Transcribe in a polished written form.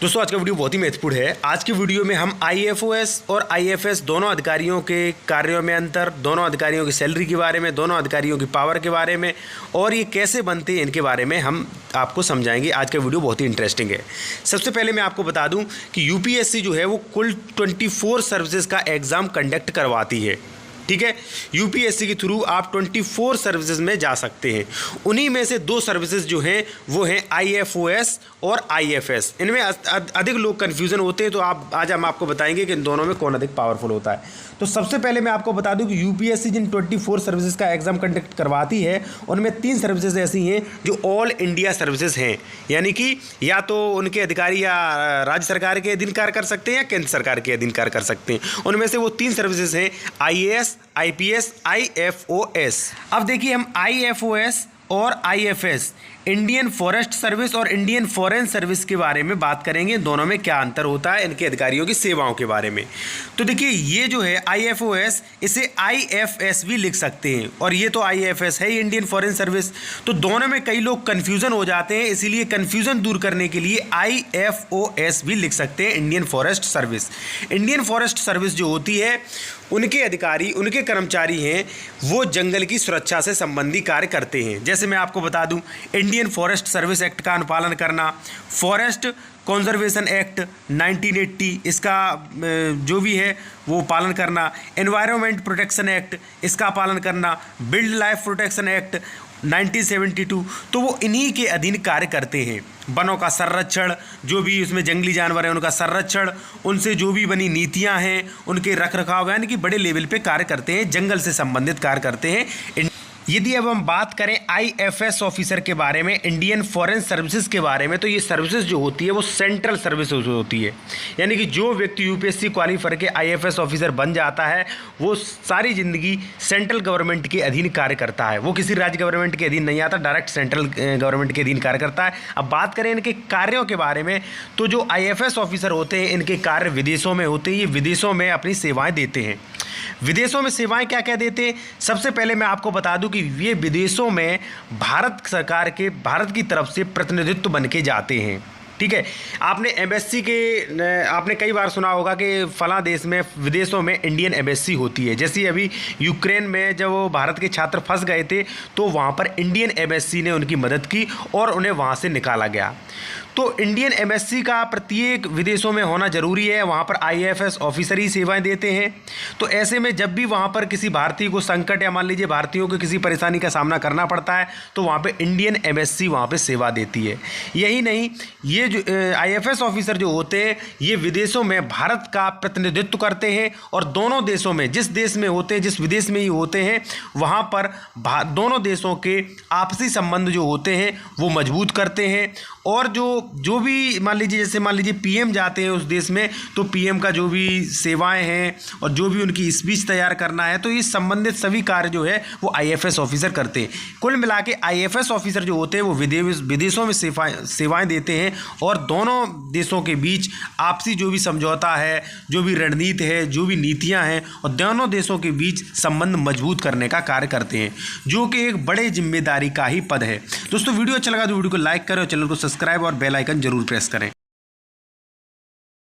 दोस्तों आज का वीडियो बहुत ही महत्वपूर्ण है। आज की वीडियो में हम आईएफओएस और आईएफएस दोनों अधिकारियों के कार्यों में अंतर, दोनों अधिकारियों की सैलरी के बारे में, दोनों अधिकारियों की पावर के बारे में और ये कैसे बनते हैं इनके बारे में हम आपको समझाएंगे। आज का वीडियो बहुत ही इंटरेस्टिंग है। सबसे पहले मैं आपको बता दूं कि यूपीएससी जो है वो कुल 24 सर्विसेज का एग्ज़ाम कंडक्ट करवाती है। ठीक है, यूपीएससी के थ्रू आप 24 सर्विसेज में जा सकते हैं। उन्हीं में से दो सर्विसेज जो हैं वो हैं आईएफओएस और आईएफएस। इनमें अधिक लोग कन्फ्यूज़न होते हैं, तो आज हम आपको बताएंगे कि इन दोनों में कौन अधिक पावरफुल होता है। तो सबसे पहले मैं आपको बता दूं कि यूपीएससी जिन 24 सर्विसेज का एग्ज़ाम कंडक्ट करवाती है उनमें 3 सर्विसेज ऐसी हैं जो ऑल इंडिया सर्विसेज हैं, यानी कि या तो उनके अधिकारी या राज्य सरकार के अधीन कार्य कर सकते हैं या केंद्र सरकार के अधीन कार्य कर सकते हैं। उनमें से वो 3 सर्विसेज हैं आईएएस, आईपीएस, आईएफओएस। अब देखिए हम आईएफओएस और आईएफएस, इंडियन फॉरेस्ट सर्विस और इंडियन फॉरेन सर्विस के बारे में बात करेंगे। दोनों में क्या अंतर होता है, इनके अधिकारियों की सेवाओं के बारे में। तो देखिए ये जो है आईएफओएस, इसे आईएफएस भी लिख सकते हैं और ये तो आईएफएस है ही, इंडियन फॉरेन सर्विस। तो दोनों में कई लोग कन्फ्यूज़न हो जाते हैं, इसीलिए कन्फ्यूज़न दूर करने के लिए आईएफओएस भी लिख सकते हैं, Indian forest service. Indian forest service जो होती है उनके अधिकारी, उनके कर्मचारी हैं वो जंगल की सुरक्षा से संबंधी कार्य करते हैं। जैसे मैं आपको बता दूं, इंडियन फॉरेस्ट सर्विस एक्ट का अनुपालन करना, फॉरेस्ट कंजर्वेशन एक्ट 1980 इसका जो भी है वो पालन करना, एनवायरनमेंट प्रोटेक्शन एक्ट इसका पालन करना, बिल्ड लाइफ प्रोटेक्शन एक्ट 1972, तो वो इन्हीं के अधीन कार्य करते हैं। वनों का संरक्षण, जो भी उसमें जंगली जानवर हैं उनका संरक्षण, उनसे जो भी बनी नीतियां हैं उनके रखरखाव, यानी कि बड़े लेवल पे कार्य करते हैं, जंगल से संबंधित कार्य करते हैं। यदि अब हम बात करें आईएफएस ऑफिसर के बारे में, इंडियन फॉरेन सर्विसेज के बारे में, तो ये सर्विसेज जो होती है वो सेंट्रल सर्विसेज होती है। यानी कि जो व्यक्ति यूपीएससी क्वालिफाई करके आईएफएस ऑफिसर बन जाता है वो सारी ज़िंदगी सेंट्रल गवर्नमेंट के अधीन कार्य करता है, वो किसी राज्य गवर्नमेंट के अधीन नहीं आता, डायरेक्ट सेंट्रल गवर्नमेंट के अधीन कार्य करता है। अब बात करें इनके कार्यों के बारे में, तो जो आईएफएस ऑफिसर होते हैं इनके कार्य विदेशों में होते हैं, ये विदेशों में अपनी सेवाएँ देते हैं। विदेशों में सेवाएं क्या क्या देते हैं, सबसे पहले मैं आपको बता दूं कि ये विदेशों में भारत सरकार के, भारत की तरफ से प्रतिनिधित्व बन के जाते हैं। ठीक है, आपने एम्बेसी के, आपने कई बार सुना होगा कि फला देश में, विदेशों में इंडियन एम्बेसी होती है। जैसे अभी यूक्रेन में जब भारत के छात्र फंस गए थे तो वहाँ पर इंडियन एम्बेसी ने उनकी मदद की और उन्हें वहाँ से निकाला गया। तो इंडियन एम्बेसी का प्रत्येक विदेशों में होना ज़रूरी है, वहाँ पर आईएफएस ऑफिसर ही सेवाएं देते हैं। तो ऐसे में जब भी वहाँ पर किसी भारतीय को संकट या मान लीजिए भारतीयों को किसी परेशानी का सामना करना पड़ता है तो वहाँ पे इंडियन एम्बेसी वहाँ पे सेवा देती है। यही नहीं, ये जो आईएफएस ऑफिसर जो होते हैं ये विदेशों में भारत का प्रतिनिधित्व करते हैं और दोनों देशों में, जिस देश में होते हैं, जिस विदेश में ही होते हैं, वहाँ पर दोनों देशों के आपसी संबंध जो होते हैं वो मजबूत करते हैं। और जो भी मान लीजिए पीएम जाते हैं उस देश में, तो पीएम का जो भी सेवाएं हैं और जो भी उनकी स्पीच तैयार करना है, तो इस संबंधित सभी कार्य जो है वो आईएफएस ऑफिसर करते हैं। कुल मिला के आईएफएस ऑफिसर जो होते हैं वो विदेशों में सेवाएं देते हैं और दोनों देशों के बीच आपसी जो भी समझौता है, जो भी रणनीति है, जो भी नीतियाँ हैं, और दोनों देशों के बीच संबंध मजबूत करने का कार्य करते हैं, जो कि एक बड़े जिम्मेदारी का ही पद है। दोस्तों वीडियो अच्छा लगा तो वीडियो को लाइक करें और चैनल को सब्सक्राइब और बेल आइकन जरूर प्रेस करें।